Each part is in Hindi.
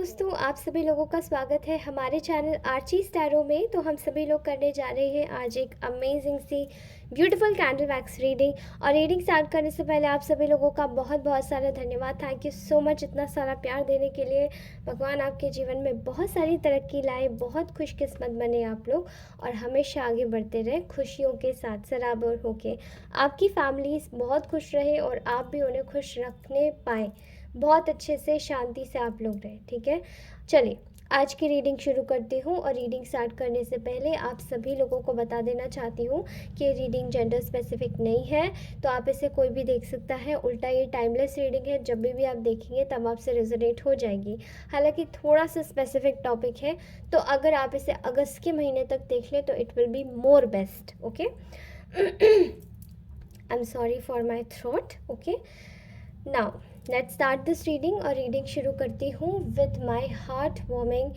दोस्तों, आप सभी लोगों का स्वागत है हमारे चैनल आर्ची स्टैरो में। तो हम सभी लोग करने जा रहे हैं आज एक अमेजिंग सी ब्यूटीफुल कैंडल वैक्स रीडिंग। और रीडिंग स्टार्ट करने से पहले आप सभी लोगों का बहुत बहुत सारा धन्यवाद। थैंक यू सो मच इतना सारा प्यार देने के लिए। भगवान आपके जीवन में बहुत सारी तरक्की लाए, बहुत खुशकिस्मत बने आप लोग और हमेशा आगे बढ़ते रहे खुशियों के साथ सराबर होके। आपकी फैमिलीज बहुत खुश रहे और आप भी उन्हें खुश रखने पाए, बहुत अच्छे से शांति से आप लोग रहे। ठीक है, चलिए आज की रीडिंग शुरू करती हूँ। और रीडिंग स्टार्ट करने से पहले आप सभी लोगों को बता देना चाहती हूँ कि रीडिंग जेंडर स्पेसिफिक नहीं है, तो आप इसे कोई भी देख सकता है। उल्टा ये टाइमलेस रीडिंग है, जब भी आप देखेंगे तब आपसे रेजोनेट हो जाएगी। हालांकि थोड़ा सा स्पेसिफिक टॉपिक है, तो अगर आप इसे अगस्त के महीने तक देख लें तो it will be more best. Okay, I am sorry for my throat. Okay, now let's start this reading. और रीडिंग शुरू करती हूँ with my heart warming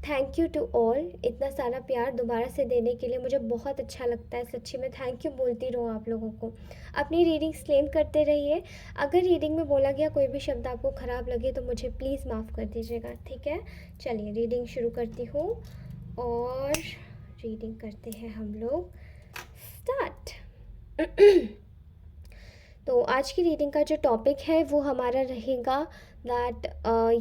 thank you to all. इतना सारा प्यार दोबारा से देने के लिए मुझे बहुत अच्छा लगता है। सच्ची में थैंक यू बोलती रहूँ आप लोगों को। अपनी रीडिंग्स क्लेम करते रहिए। अगर रीडिंग में बोला गया कोई भी शब्द आपको ख़राब लगे तो मुझे प्लीज़ माफ़ कर दीजिएगा, ठीक है। चलिए रीडिंग शुरू करती हूँ और रीडिंग करते हैं हम लोग स्टार्ट। तो आज की रीडिंग का जो टॉपिक है वो हमारा रहेगा दैट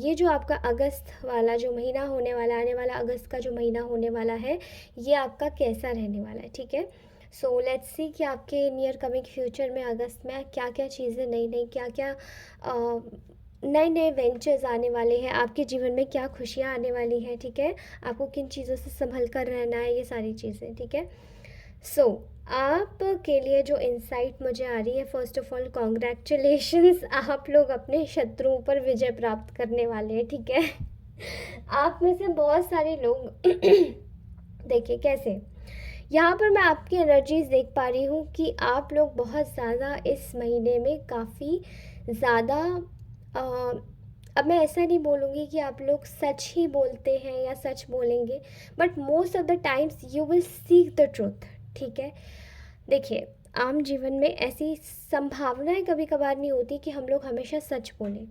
ये जो आपका अगस्त वाला जो महीना होने वाला, आने वाला अगस्त का जो महीना होने वाला है, ये आपका कैसा रहने वाला है। ठीक है, सो लेट्स सी कि आपके नियर कमिंग फ्यूचर में अगस्त में क्या क्या चीज़ें नई नई, क्या क्या नए नए वेंचर्स आने वाले हैं आपके जीवन में, क्या खुशियाँ आने वाली हैं। ठीक है, आपको किन चीज़ों से संभल कर रहना है, ये सारी चीज़ें। ठीक है, सो आपके लिए जो इंसाइट मुझे आ रही है, फर्स्ट ऑफ ऑल कॉन्ग्रेचुलेशंस, आप लोग अपने शत्रुओं पर विजय प्राप्त करने वाले हैं। ठीक है, आप में से बहुत सारे लोग देखिए कैसे यहाँ पर मैं आपकी एनर्जीज देख पा रही हूँ कि आप लोग बहुत ज़्यादा इस महीने में काफ़ी ज़्यादा अब मैं ऐसा नहीं बोलूँगी कि आप लोग सच ही बोलते हैं या सच बोलेंगे, but most of the times you will seek the truth. ठीक है, देखिए आम जीवन में ऐसी संभावनाएं कभी कभार नहीं होती कि हम लोग हमेशा सच बोलें,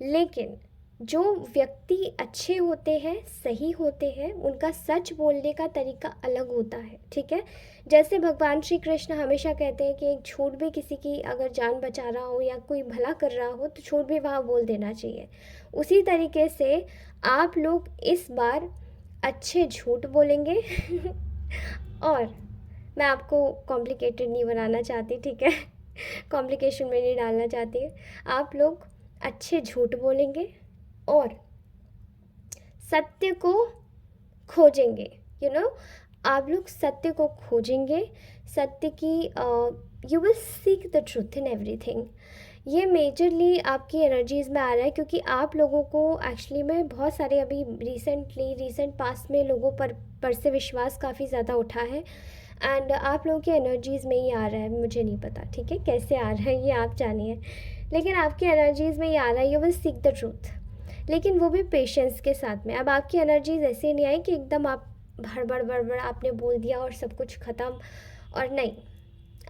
लेकिन जो व्यक्ति अच्छे होते हैं, सही होते हैं, उनका सच बोलने का तरीका अलग होता है। ठीक है, जैसे भगवान श्री कृष्ण हमेशा कहते हैं कि एक झूठ भी किसी की अगर जान बचा रहा हो या कोई भला कर रहा हो तो झूठ भी वहाँ बोल देना चाहिए। उसी तरीके से आप लोग इस बार अच्छे झूठ बोलेंगे और मैं आपको कॉम्प्लिकेटेड नहीं बनाना चाहती, ठीक है, कॉम्प्लिकेशन में नहीं डालना चाहती। आप लोग अच्छे झूठ बोलेंगे और सत्य को खोजेंगे। यू नो, आप लोग सत्य को खोजेंगे, सत्य की you will seek the truth in everything. ये मेजरली आपकी एनर्जीज़ में आ रहा है क्योंकि आप लोगों को एक्चुअली में बहुत सारे अभी रिसेंट पास्ट में लोगों पर से विश्वास काफ़ी ज़्यादा उठा है एंड आप लोगों की एनर्जीज़ में ही आ रहा है। मुझे नहीं पता, ठीक है, कैसे आ रहा है ये आप जानिए, लेकिन आपकी एनर्जीज़ में ये आ रहा है, you will seek the truth, लेकिन वो भी पेशेंस के साथ में। अब आपकी एनर्जीज ऐसे नहीं आई कि एकदम आप भड़बड़ आपने बोल दिया और सब कुछ ख़त्म, और नहीं,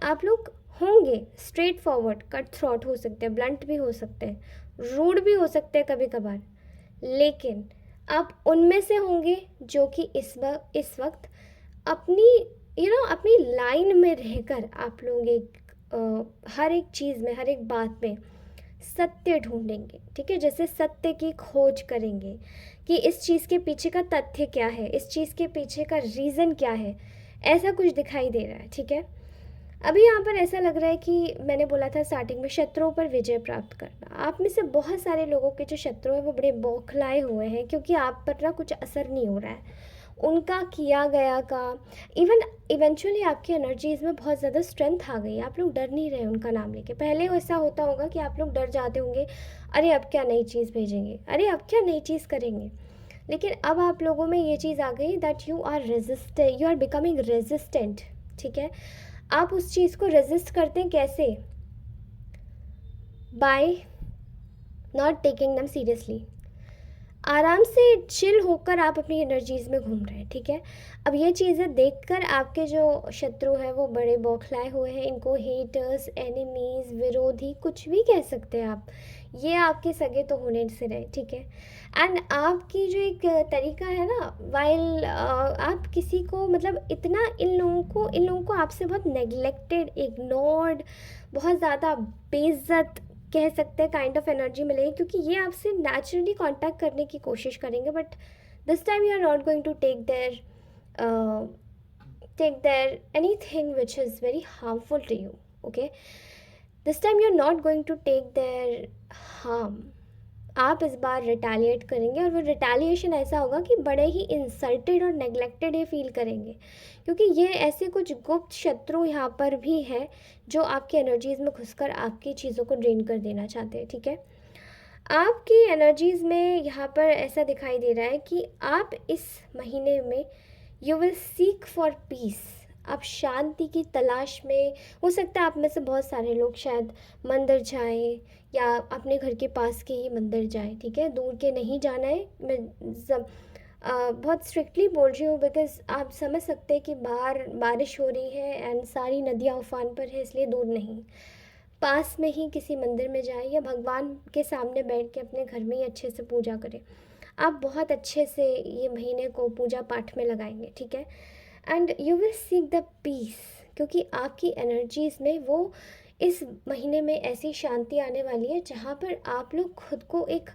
आप लोग होंगे स्ट्रेट फॉरवर्ड, कट थ्रॉट हो सकते हैं, ब्लंट भी हो सकते हैं, रूड भी हो सकते हैं कभी कभार, लेकिन आप उनमें से होंगे जो कि इस वक्त अपनी अपनी लाइन में रहकर आप लोग हर एक चीज़ में, हर एक बात में सत्य ढूंढेंगे। ठीक है, जैसे सत्य की खोज करेंगे कि इस चीज़ के पीछे का तथ्य क्या है, इस चीज़ के पीछे का रीज़न क्या है, ऐसा कुछ दिखाई दे रहा है। ठीक है, अभी यहाँ पर ऐसा लग रहा है कि मैंने बोला था स्टार्टिंग में शत्रुओं पर विजय प्राप्त करना। आप में से बहुत सारे लोगों के जो शत्रु हैं वो बड़े बौखलाए हुए हैं क्योंकि आप पर ना कुछ असर नहीं हो रहा है उनका किया गया का। इवन इवेंचुअली आपकी एनर्जीज में बहुत ज़्यादा स्ट्रेंथ आ गई, आप लोग डर नहीं रहे उनका नाम लेके। पहले ऐसा होता होगा कि आप लोग डर जाते होंगे, अरे अब क्या नई चीज़ भेजेंगे, अरे अब क्या नई चीज़ करेंगे, लेकिन अब आप लोगों में ये चीज़ आ गई that you are becoming resistant. ठीक है, आप उस चीज़ को रेजिस्ट करते हैं कैसे, बाय नॉट टेकिंग दम सीरियसली। आराम से चिल होकर आप अपनी एनर्जीज़ में घूम रहे हैं। ठीक है, अब ये चीज़ें देखकर आपके जो शत्रु हैं वो बड़े बौखलाए हुए हैं, इनको हेटर्स, एनिमीज़, विरोधी कुछ भी कह सकते हैं आप। ये आपके सगे तो होने से रहे, ठीक है। एंड आपकी जो एक तरीका है ना, वाइल आप किसी को मतलब इतना इन लोगों को आपसे बहुत नेग्लेक्टेड, इग्नोर्ड, बहुत ज़्यादा बेइज्जत कह सकते हैं काइंड ऑफ एनर्जी मिलेगी, क्योंकि ये आपसे नेचुरली कांटेक्ट करने की कोशिश करेंगे, but this time you are not going to take their anything which is very harmful to you, okay? This time you're not going to take their harm. आप इस बार रिटेलिएट करेंगे, और वो रिटेलिएशन ऐसा होगा कि बड़े ही इंसल्टेड और नेग्लेक्टेड ये फील करेंगे, क्योंकि ये ऐसे कुछ गुप्त शत्रु यहाँ पर भी हैं जो आपकी एनर्जीज़ में घुसकर आपकी चीज़ों को ड्रेन कर देना चाहते हैं, ठीक है। आपकी एनर्जीज़ में यहाँ पर ऐसा दिखाई दे रहा है कि आप इस महीने में you will seek for piece. आप शांति की तलाश में, हो सकता है आप में से बहुत सारे लोग शायद मंदिर जाएं या अपने घर के पास के ही मंदिर जाएं, ठीक है, दूर के नहीं जाना है। मैं बहुत स्ट्रिक्टली बोल रही हूँ बिकॉज आप समझ सकते हैं कि बाहर बारिश हो रही है एंड सारी नदियाँ उफान पर है, इसलिए दूर नहीं, पास में ही किसी मंदिर में जाएं या भगवान के सामने बैठ के अपने घर में ही अच्छे से पूजा करें। आप बहुत अच्छे से ये महीने को पूजा पाठ में लगाएंगे, ठीक है। And you will seek the peace, क्योंकि आपकी एनर्जीज़ में वो इस महीने में ऐसी शांति आने वाली है जहाँ पर आप लोग खुद को एक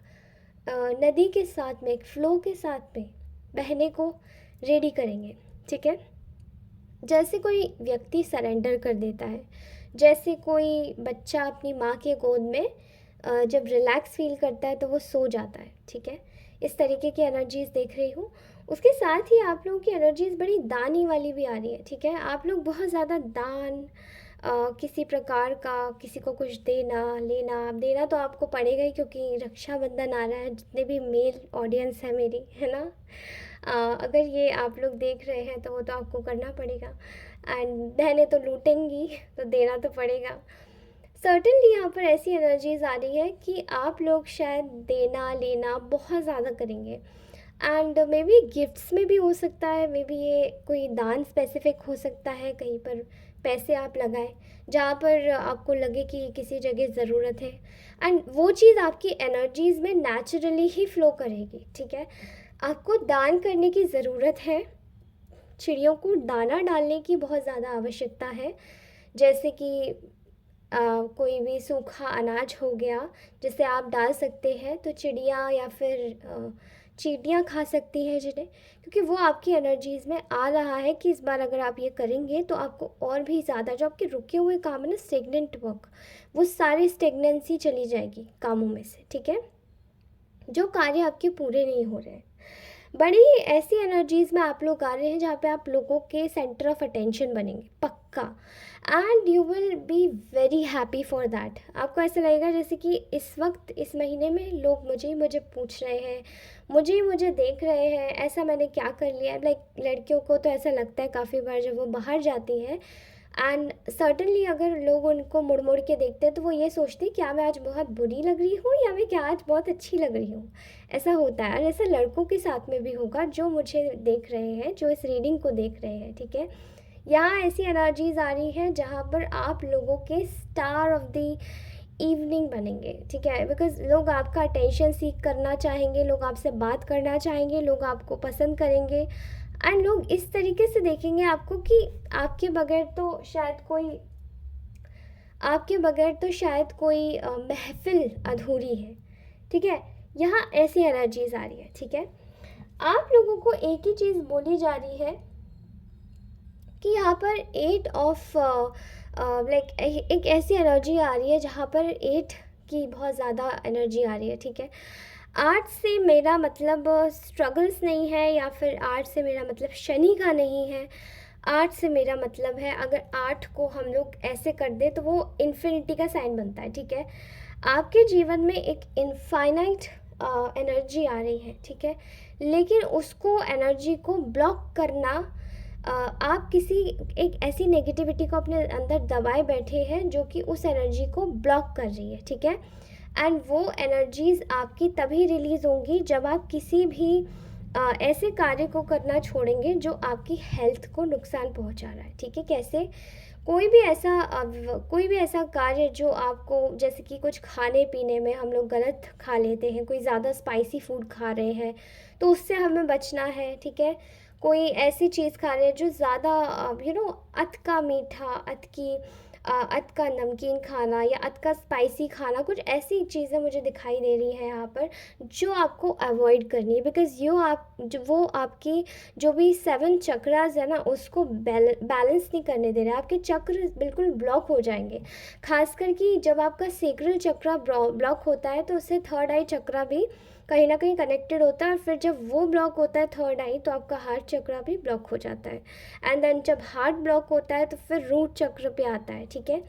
नदी के साथ में, एक फ़्लो के साथ में बहने को रेडी करेंगे, ठीक है। जैसे कोई व्यक्ति सरेंडर कर देता है, जैसे कोई बच्चा अपनी माँ के गोद में जब रिलैक्स फील करता है तो वो सो जाता है, ठीक है। इस तरीके की एनर्जीज़ देख रही हूँ। उसके साथ ही आप लोगों की एनर्जीज़ बड़ी दानी वाली भी आ रही है, ठीक है। आप लोग बहुत ज़्यादा दान, किसी प्रकार का किसी को कुछ देना लेना, अब देना तो आपको पड़ेगा ही, क्योंकि रक्षाबंधन आ रहा है। जितने भी मेल ऑडियंस है मेरी, है ना, अगर ये आप लोग देख रहे हैं तो वो तो आपको करना पड़ेगा, एंड बहनें तो लूटेंगी तो देना तो पड़ेगा। सर्टेनली यहाँ पर ऐसी एनर्जीज़ आ रही है कि आप लोग शायद देना लेना बहुत ज़्यादा करेंगे, एंड मे बी गिफ्ट्स में भी हो सकता है, मे बी ये कोई दान स्पेसिफिक हो सकता है, कहीं पर पैसे आप लगाएं जहाँ पर आपको लगे कि किसी जगह ज़रूरत है, एंड वो चीज़ आपकी एनर्जीज़ में नेचुरली ही फ़्लो करेगी, ठीक है। आपको दान करने की ज़रूरत है, चिड़ियों को दाना डालने की बहुत ज़्यादा आवश्यकता है, जैसे कि कोई भी सूखा अनाज हो गया जिसे आप डाल सकते हैं, तो चिड़िया या फिर चींटियाँ खा सकती हैं जिन्हें, क्योंकि वो आपकी एनर्जीज़ में आ रहा है कि इस बार अगर आप ये करेंगे तो आपको और भी ज़्यादा जो आपके रुके हुए काम है ना, स्टेगनेंट वर्क, वो सारी स्टेगनेंसी चली जाएगी कामों में से, ठीक है, जो कार्य आपके पूरे नहीं हो रहे हैं। बड़ी ऐसी एनर्जीज़ में आप लोग आ रहे हैं जहाँ पे आप लोगों के सेंटर ऑफ अटेंशन बनेंगे पक्का, and you will be very happy for that. आपको ऐसा लगेगा जैसे कि इस वक्त इस महीने में लोग मुझे पूछ रहे हैं, मुझे देख रहे हैं, ऐसा मैंने क्या कर लिया। लाइक लड़कियों को तो ऐसा लगता है काफ़ी बार जब वो बाहर जाती हैं, एंड सर्टनली अगर लोग उनको मुड़ मुड़ के देखते हैं तो वो ये सोचते हैं क्या मैं आज बहुत बुरी लग रही हूँ या मैं क्या आज बहुत अच्छी लग रही हूँ। ऐसा होता है, और ऐसा लड़कों के साथ में भी होगा जो मुझे देख रहे हैं, जो इस रीडिंग को देख रहे हैं, ठीक है। यहाँ ऐसी एनर्जीज आ रही हैं जहाँ पर आप लोगों के स्टार ऑफ द इवनिंग बनेंगे, ठीक है, बिकॉज लोग आपका अटेंशन सीख करना चाहेंगे, लोग आपसे बात करना चाहेंगे, लोग आपको पसंद करेंगे, एंड लोग इस तरीके से देखेंगे आपको कि आपके बगैर तो शायद कोई महफिल अधूरी है, ठीक है। यहाँ ऐसी एनर्जीज आ रही है, ठीक है। आप लोगों को एक ही चीज़ बोली जा रही है कि यहाँ पर 8 ऑफ लाइक एक ऐसी एनर्जी आ रही है जहाँ पर 8 की बहुत ज़्यादा एनर्जी आ रही है, ठीक है। 8 से मेरा मतलब स्ट्रगल्स नहीं है, या फिर 8 से मेरा मतलब शनि का नहीं है। 8 से मेरा मतलब है, अगर 8 को हम लोग ऐसे कर दे तो वो इन्फिनिटी का साइन बनता है, ठीक है। आपके जीवन में एक इनफाइनाइट एनर्जी आ रही है, ठीक है, लेकिन उसको एनर्जी को ब्लॉक करना, आप किसी एक ऐसी नेगेटिविटी को अपने अंदर दबाए बैठे हैं जो कि उस एनर्जी को ब्लॉक कर रही है, ठीक है। एंड वो एनर्जीज़ आपकी तभी रिलीज़ होंगी जब आप किसी भी ऐसे कार्य को करना छोड़ेंगे जो आपकी हेल्थ को नुकसान पहुंचा रहा है, ठीक है। कैसे? कोई भी ऐसा कार्य जो आपको, जैसे कि कुछ खाने पीने में हम लोग गलत खा लेते हैं, कोई ज़्यादा स्पाइसी फूड खा रहे हैं, तो उससे हमें बचना है, ठीक है। कोई ऐसी चीज़ खा रहे हैं जो ज़्यादा अत का मीठा, अत का नमकीन खाना या अत का स्पाइसी खाना, कुछ ऐसी चीज़ें मुझे दिखाई दे रही हैं यहाँ पर जो आपको अवॉइड करनी है, बिकॉज़ वो आपकी जो भी 7 चक्रास है ना, उसको बैलेंस नहीं करने दे रहे हैं। आपके चक्र बिल्कुल ब्लॉक हो जाएंगे। खासकर कि जब आपका सेक्रल चक्रा ब्लॉक होता है तो उससे थर्ड आई चक्रा भी कहीं ना कहीं कनेक्टेड होता है, और फिर जब वो ब्लॉक होता है थर्ड आई, तो आपका हार्ट चक्रा भी ब्लॉक हो जाता है। एंड देन जब हार्ट ब्लॉक होता है तो फिर रूट चक्र पे आता है, ठीक है।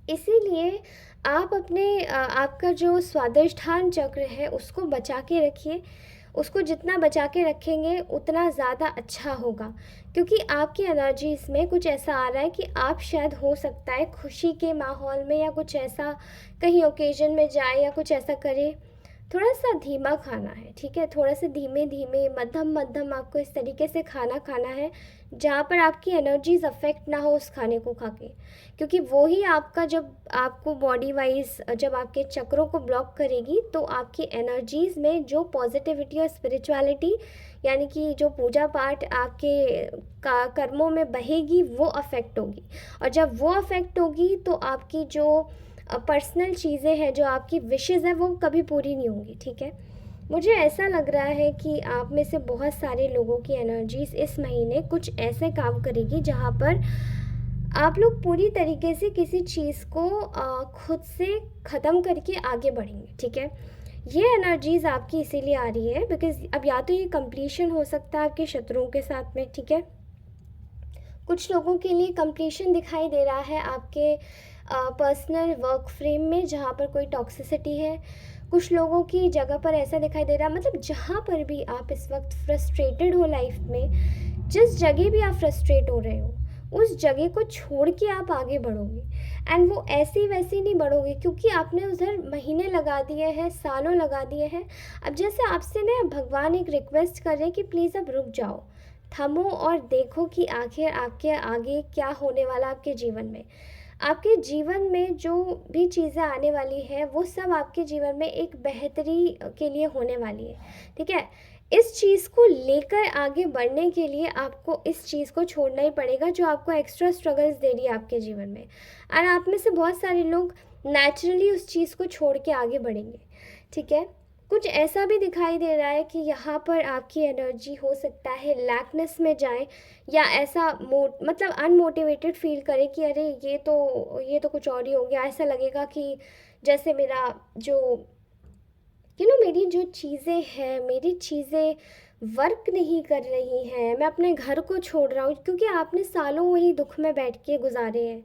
इसीलिए आप आपका जो स्वादिष्ठान चक्र है उसको बचा के रखिए। उसको जितना बचा के रखेंगे उतना ज़्यादा अच्छा होगा, क्योंकि आपकी एनर्जीज़ में कुछ ऐसा आ रहा है कि आप शायद, हो सकता है, खुशी के माहौल में या कुछ ऐसा कहीं ओकेजन में जाए या कुछ ऐसा करे। थोड़ा सा धीमा खाना है, ठीक है, थोड़ा सा धीमे धीमे मध्यम मध्यम आपको इस तरीके से खाना खाना है जहाँ पर आपकी एनर्जीज अफेक्ट ना हो उस खाने को खा के, क्योंकि वो ही आपका, जब आपको बॉडी वाइज जब आपके चक्रों को ब्लॉक करेगी तो आपकी एनर्जीज में जो पॉजिटिविटी और स्पिरिचुअलिटी, यानी कि जो पूजा पाठ आपके कर्मों में बहेगी, वो अफेक्ट होगी। और जब वो अफेक्ट होगी तो आपकी जो पर्सनल चीज़ें हैं, जो आपकी विशेज़ हैं, वो कभी पूरी नहीं होंगी, ठीक है। मुझे ऐसा लग रहा है कि आप में से बहुत सारे लोगों की एनर्जीज इस महीने कुछ ऐसे काम करेगी जहाँ पर आप लोग पूरी तरीके से किसी चीज़ को खुद से ख़त्म करके आगे बढ़ेंगे, ठीक है। ये एनर्जीज आपकी इसीलिए आ रही है बिकॉज अब या तो ये कंप्लीशन हो सकता है आपके शत्रुओं के साथ में, ठीक है। कुछ लोगों के लिए कंप्लीशन दिखाई दे रहा है आपके पर्सनल वर्क फ्रेम में, जहाँ पर कोई टॉक्सिसिटी है। कुछ लोगों की जगह पर ऐसा दिखाई दे रहा है, मतलब जहाँ पर भी आप इस वक्त फ्रस्ट्रेटेड हो लाइफ में, जिस जगह भी आप फ्रस्ट्रेट हो रहे हो, उस जगह को छोड़ के आप आगे बढ़ोगे। एंड वो ऐसी वैसी नहीं बढ़ोगे, क्योंकि आपने उधर महीने लगा दिए हैं, सालों लगा दिए हैं। अब जैसे आपसे ना भगवान एक रिक्वेस्ट कर रहे हैं कि प्लीज़ अब रुक जाओ, थमो और देखो कि आखिर आपके आगे क्या होने वाला आपके जीवन में। आपके जीवन में जो भी चीज़ें आने वाली है वो सब आपके जीवन में एक बेहतरी के लिए होने वाली है, ठीक है। इस चीज़ को लेकर आगे बढ़ने के लिए आपको इस चीज़ को छोड़ना ही पड़ेगा जो आपको एक्स्ट्रा स्ट्रगल्स दे रही है आपके जीवन में। और आप में से बहुत सारे लोग नेचुरली उस चीज़ को छोड़ के आगे बढ़ेंगे, ठीक है। कुछ ऐसा भी दिखाई दे रहा है कि यहाँ पर आपकी एनर्जी हो सकता है लैकनेस में जाए, या ऐसा मतलब अनमोटिवेटेड फील करे कि अरे ये तो कुछ और ही हो गया। ऐसा लगेगा कि जैसे मेरा जो मेरी जो चीज़ें हैं, मेरी चीज़ें वर्क नहीं कर रही हैं, मैं अपने घर को छोड़ रहा हूँ, क्योंकि आपने सालों वही दुख में बैठ के गुजारे हैं।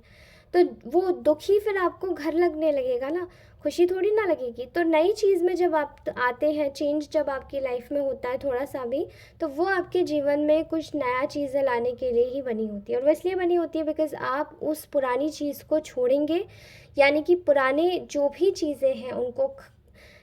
तो वो दुख ही फिर आपको घर लगने लगेगा ना, खुशी थोड़ी ना लगेगी। तो नई चीज़ में जब आप आते हैं, चेंज जब आपकी लाइफ में होता है थोड़ा सा भी, तो वो आपके जीवन में कुछ नया चीज़ें लाने के लिए ही बनी होती है। और वो इसलिए बनी होती है बिकॉज़ आप उस पुरानी चीज़ को छोड़ेंगे, यानी कि पुराने जो भी चीज़ें हैं उनको,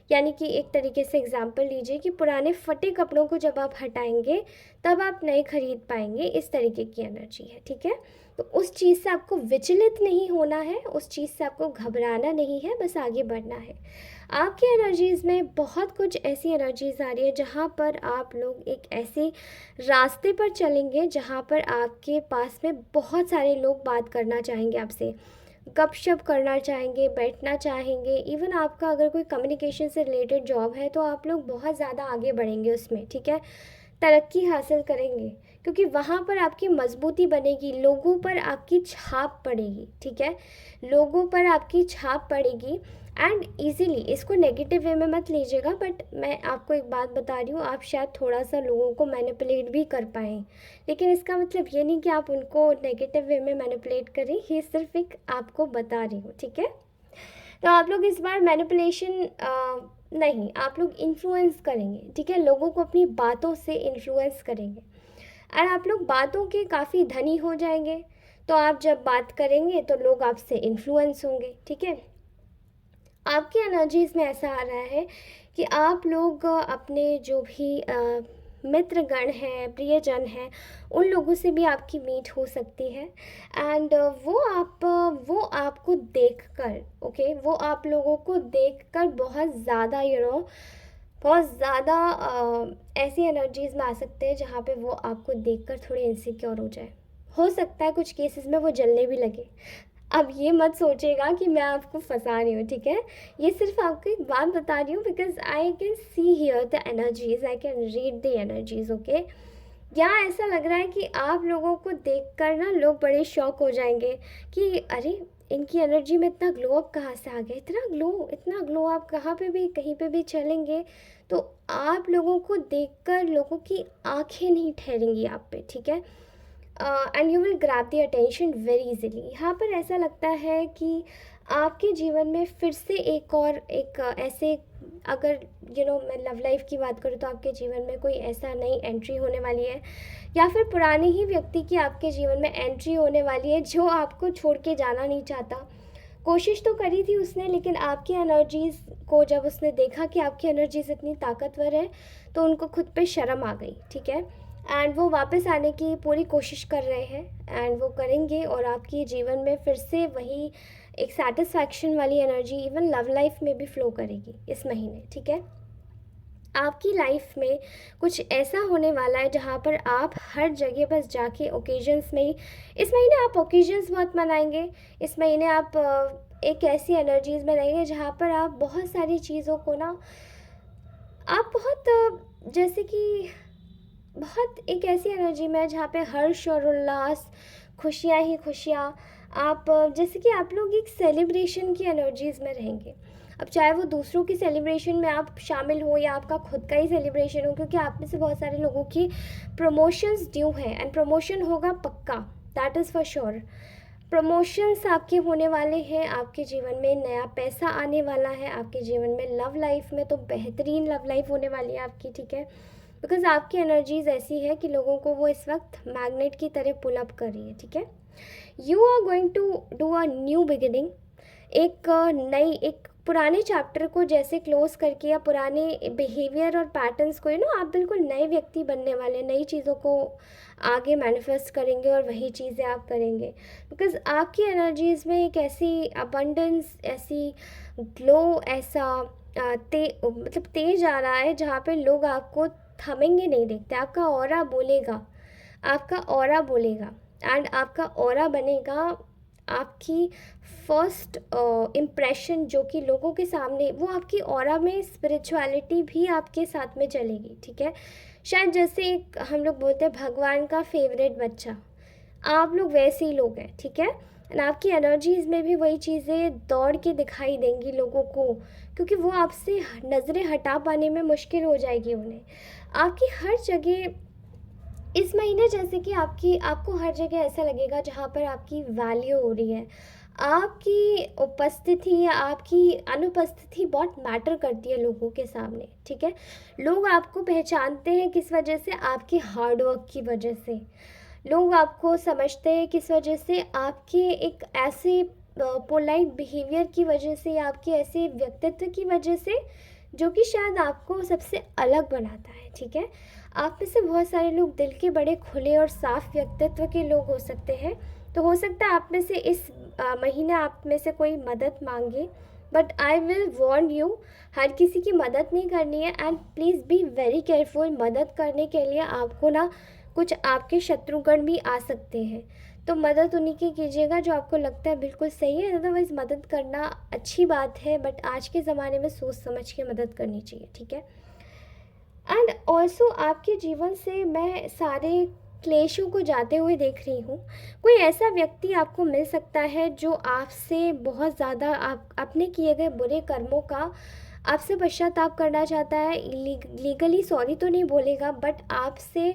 यानी कि एक तरीके से एग्जाम्पल लीजिए कि पुराने फटे कपड़ों को जब आप हटाएंगे तब आप नए खरीद पाएंगे, इस तरीके की एनर्जी है, ठीक है। तो उस चीज़ से आपको विचलित नहीं होना है, उस चीज़ से आपको घबराना नहीं है, बस आगे बढ़ना है। आपकी एनर्जीज़ में बहुत कुछ ऐसी एनर्जीज़ आ रही है जहाँ पर आप लोग एक ऐसे रास्ते पर चलेंगे जहाँ पर आपके पास में बहुत सारे लोग बात करना चाहेंगे आपसे, गपशप करना चाहेंगे, बैठना चाहेंगे। इवन आपका अगर कोई कम्युनिकेशन से रिलेटेड जॉब है तो आप लोग बहुत ज़्यादा आगे बढ़ेंगे उसमें, ठीक है, तरक्की हासिल करेंगे, क्योंकि वहाँ पर आपकी मजबूती बनेगी, लोगों पर आपकी छाप पड़ेगी, ठीक है, लोगों पर आपकी छाप पड़ेगी। एंड ईज़िली, इसको नेगेटिव वे में मत लीजिएगा, बट मैं आपको एक बात बता रही हूँ, आप शायद थोड़ा सा लोगों को मैनिपुलेट भी कर पाएँ, लेकिन इसका मतलब ये नहीं कि आप उनको नेगेटिव वे में मैनिपुलेट करें, ये सिर्फ एक आपको बता रही हूँ, ठीक है। तो आप लोग इस बार मैनिपुलेशन नहीं, आप लोग इन्फ्लुएंस करेंगे, ठीक है, लोगों को अपनी बातों से इन्फ्लुएंस करेंगे, और आप लोग बातों के काफ़ी धनी हो जाएंगे। तो आप जब बात करेंगे तो लोग आपसे इन्फ्लुएंस होंगे, ठीक है। आपकी एनर्जीज़ में ऐसा आ रहा है कि आप लोग अपने जो भी मित्रगण हैं, प्रियजन हैं, उन लोगों से भी आपकी मीट हो सकती है। एंड वो आपको देखकर, ओके, वो आप लोगों को देखकर बहुत ज़्यादा बहुत ज़्यादा ऐसी एनर्जीज़ में आ सकते हैं जहाँ पे वो आपको देखकर थोड़े इनसिक्योर हो जाए। हो सकता है कुछ केसेस में वो जलने भी लगे। अब ये मत सोचिएगा कि मैं आपको फंसा रही हूँ, ठीक है? ये सिर्फ आपको एक बात बता रही हूँ, because I can see here the energies, I can read the energies, okay. यहाँ ऐसा लग रहा है कि आप लोगों को देखकर ना लोग बड़े शॉक हो जाएंगे कि अरे, इनकी एनर्जी में इतना ग्लो अप कहाँ से आ गया, इतना ग्लो आप कहाँ पे भी कहीं पे भी चलेंगे तो आप लोगों को देखकर लोगों की आंखें नहीं ठहरेंगी आप पे, ठीक है? And you will grab the attention very easily. यहाँ पर ऐसा लगता है कि आपके जीवन में फिर से एक ऐसे, अगर मैं लव लाइफ की बात करूँ तो आपके जीवन में कोई ऐसा नई एंट्री होने वाली है, या फिर पुराने ही व्यक्ति की आपके जीवन में एंट्री होने वाली है जो आपको छोड़ के जाना नहीं चाहता। कोशिश तो करी थी उसने, लेकिन आपकी एनर्जीज़ को जब उसने देखा कि आपकी एनर्जीज़ इतनी ताकतवर है तो उनको खुद पे शर्म आ गई, ठीक है? एंड वो वापस आने की पूरी कोशिश कर रहे हैं, एंड वो करेंगे और आपके जीवन में फिर से वही एक सेटिस्फैक्शन वाली एनर्जी इवन लव लाइफ में भी फ्लो करेगी इस महीने, ठीक है? आपकी लाइफ में कुछ ऐसा होने वाला है जहाँ पर आप हर जगह बस जाके ओकेजन्स में ही, इस महीने आप ओकेजन्स बहुत मनाएंगे। इस महीने आप एक ऐसी एनर्जीज में रहेंगे जहाँ पर आप बहुत सारी चीज़ों को ना, आप बहुत जैसे कि बहुत एक ऐसी एनर्जी में है जहाँ पे हर्ष और उल्लास, खुशियाँ ही खुशियाँ, आप जैसे कि आप लोग एक सेलिब्रेशन की एनर्जीज़ में रहेंगे। अब चाहे वो दूसरों की सेलिब्रेशन में आप शामिल हो या आपका खुद का ही सेलिब्रेशन हो, क्योंकि आप में से बहुत सारे लोगों की प्रमोशंस ड्यू हैं एंड प्रमोशन होगा पक्का, that is for sure. Promotions आपके होने वाले हैं, आपके जीवन में नया पैसा आने वाला है, आपके जीवन में लव लाइफ में तो बेहतरीन लव लाइफ होने वाली है आपकी, ठीक है? बिकॉज आपकी एनर्जीज ऐसी है कि लोगों को वो इस वक्त मैग्नेट की तरह पुल अप कर रही है, ठीक है? You are going to do a new beginning. एक पुराने चैप्टर को जैसे क्लोज करके, या पुराने बिहेवियर और पैटर्न्स को आप बिल्कुल नए व्यक्ति बनने वाले, नई चीज़ों को आगे मैनिफेस्ट करेंगे और वही चीज़ें आप करेंगे। बिकॉज आपकी एनर्जीज़ में एक ऐसी अबंडेंस, ऐसी ग्लो, ऐसा मतलब तेज आ रहा है जहाँ पे लोग आपको थमेंगे नहीं देखते। आपका ऑरा बोलेगा, आपका ऑरा बोलेगा, एंड आपका ऑरा बनेगा आपकी फर्स्ट इम्प्रेशन, जो कि लोगों के सामने, वो आपकी ऑरा में स्पिरिचुअलिटी भी आपके साथ में चलेगी, ठीक है? शायद जैसे एक हम लोग बोलते हैं भगवान का फेवरेट बच्चा, आप लोग वैसे ही लोग हैं, ठीक है? एंड आपकी एनर्जीज़ में भी वही चीज़ें दौड़ के दिखाई देंगी लोगों को, क्योंकि वो आपसे नज़रें हटा पाने में मुश्किल हो जाएगी उन्हें। आपकी हर जगह इस महीने, जैसे कि आपको हर जगह ऐसा लगेगा जहाँ पर आपकी वैल्यू हो रही है। आपकी उपस्थिति या आपकी अनुपस्थिति बहुत मैटर करती है लोगों के सामने, ठीक है? लोग आपको पहचानते हैं किस वजह से? आपके हार्ड वर्क की वजह से। लोग आपको समझते हैं किस वजह से? आपके एक ऐसे पोलाइट बिहेवियर की वजह से, या आपके ऐसे व्यक्तित्व की वजह से जो कि शायद आपको सबसे अलग बनाता है, ठीक है? आप में से बहुत सारे लोग दिल के बड़े खुले और साफ व्यक्तित्व के लोग हो सकते हैं। तो हो सकता है आप में से इस महीने आप में से कोई मदद मांगे, but I will warn you, हर किसी की मदद नहीं करनी है। And please be very careful. मदद करने के लिए आपको ना कुछ आपके शत्रुगण भी आ सकते हैं, तो मदद उन्हीं की कीजिएगा जो आपको लगता है बिल्कुल सही है। अदरवाइज़ मदद करना अच्छी बात है, बट आज के ज़माने में सोच समझ के मदद करनी चाहिए, ठीक है? एंड ऑल्सो आपके जीवन से मैं सारे क्लेशों को जाते हुए देख रही हूँ। कोई ऐसा व्यक्ति आपको मिल सकता है जो आपसे बहुत ज़्यादा आप अपने किए गए बुरे कर्मों का आपसे पश्चाताप करना चाहता है। लीगली सॉरी तो नहीं बोलेगा, बट आपसे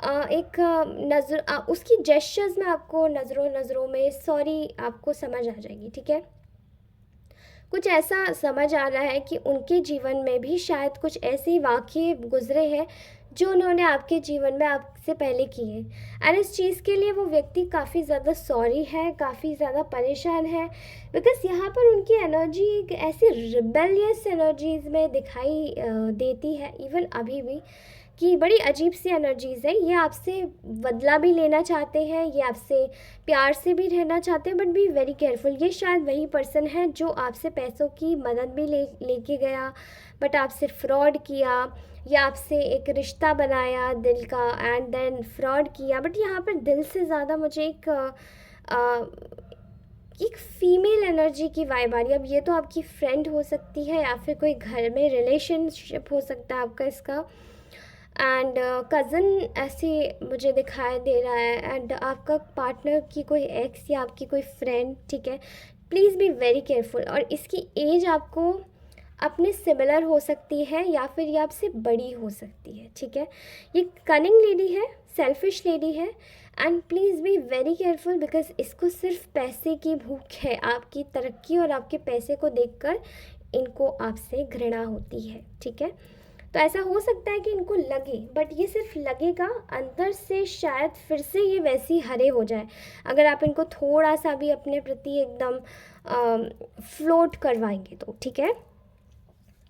एक उसकी जेस्चर्स में आपको नज़रों नज़रों में सॉरी आपको समझ आ जाएगी, ठीक है? कुछ ऐसा समझ आ रहा है कि उनके जीवन में भी शायद कुछ ऐसे वाक़ये गुज़रे हैं जो उन्होंने आपके जीवन में आपसे पहले किए, एंड इस चीज़ के लिए वो व्यक्ति काफ़ी ज़्यादा सॉरी है, काफ़ी ज़्यादा परेशान है। बिकॉज़ यहाँ पर उनकी एनर्जी एक ऐसी रिबेलियस एनर्जीज़ में दिखाई देती है इवन अभी भी। कि बड़ी अजीब सी एनर्जीज़ है। ये आपसे बदला भी लेना चाहते हैं, ये आपसे प्यार से भी रहना चाहते हैं, बट बी वेरी केयरफुल। ये शायद वही पर्सन है जो आपसे पैसों की मदद भी लेके गया, बट आपसे फ्रॉड किया, या आपसे एक रिश्ता बनाया दिल का एंड देन फ्रॉड किया। बट यहाँ पर दिल से ज़्यादा मुझे एक फ़ीमेल एनर्जी की वाइब आ रही है। अब ये तो आपकी फ्रेंड हो सकती है या फिर कोई घर में रिलेशनशिप हो सकता है आपका इसका, एंड कज़न ऐसे मुझे दिखाई दे रहा है, एंड आपका पार्टनर की कोई एक्स या आपकी कोई फ्रेंड, ठीक है। Please be very careful. और इसकी एज आपको अपने सिमिलर हो सकती है या फिर ये आपसे बड़ी हो सकती है, ठीक है। ये कनिंग लेडी है, सेल्फिश लेडी है, and please be very careful because इसको सिर्फ पैसे की भूख है। आपकी तरक्की और आपके पैसे को देखकर इनको आपसे घृणा होती है, ठीक है। तो ऐसा हो सकता है कि इनको लगे, बट ये सिर्फ लगेगा, अंदर से शायद फिर से ये वैसी हरे हो जाए अगर आप इनको थोड़ा सा भी अपने प्रति एकदम फ्लोट करवाएंगे तो, ठीक है।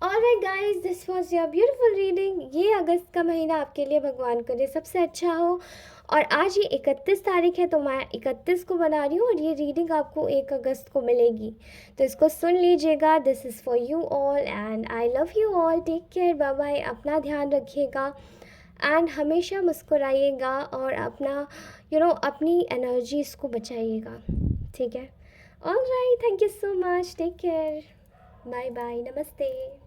Alright guys, this was your beautiful reading. ये अगस्त का महीना आपके लिए भगवान करे सबसे अच्छा हो। और आज ये 31 तारीख है, तो मैं 31 को बना रही हूँ और ये रीडिंग आपको 1 अगस्त को मिलेगी, तो इसको सुन लीजिएगा। This is for you all and I love you all. Take care, bye bye. अपना ध्यान रखिएगा एंड हमेशा मुस्कुराइएगा और अपना अपनी एनर्जीज को बचाइएगा, ठीक है। Alright, thank you so much. Take care, bye bye, नमस्ते।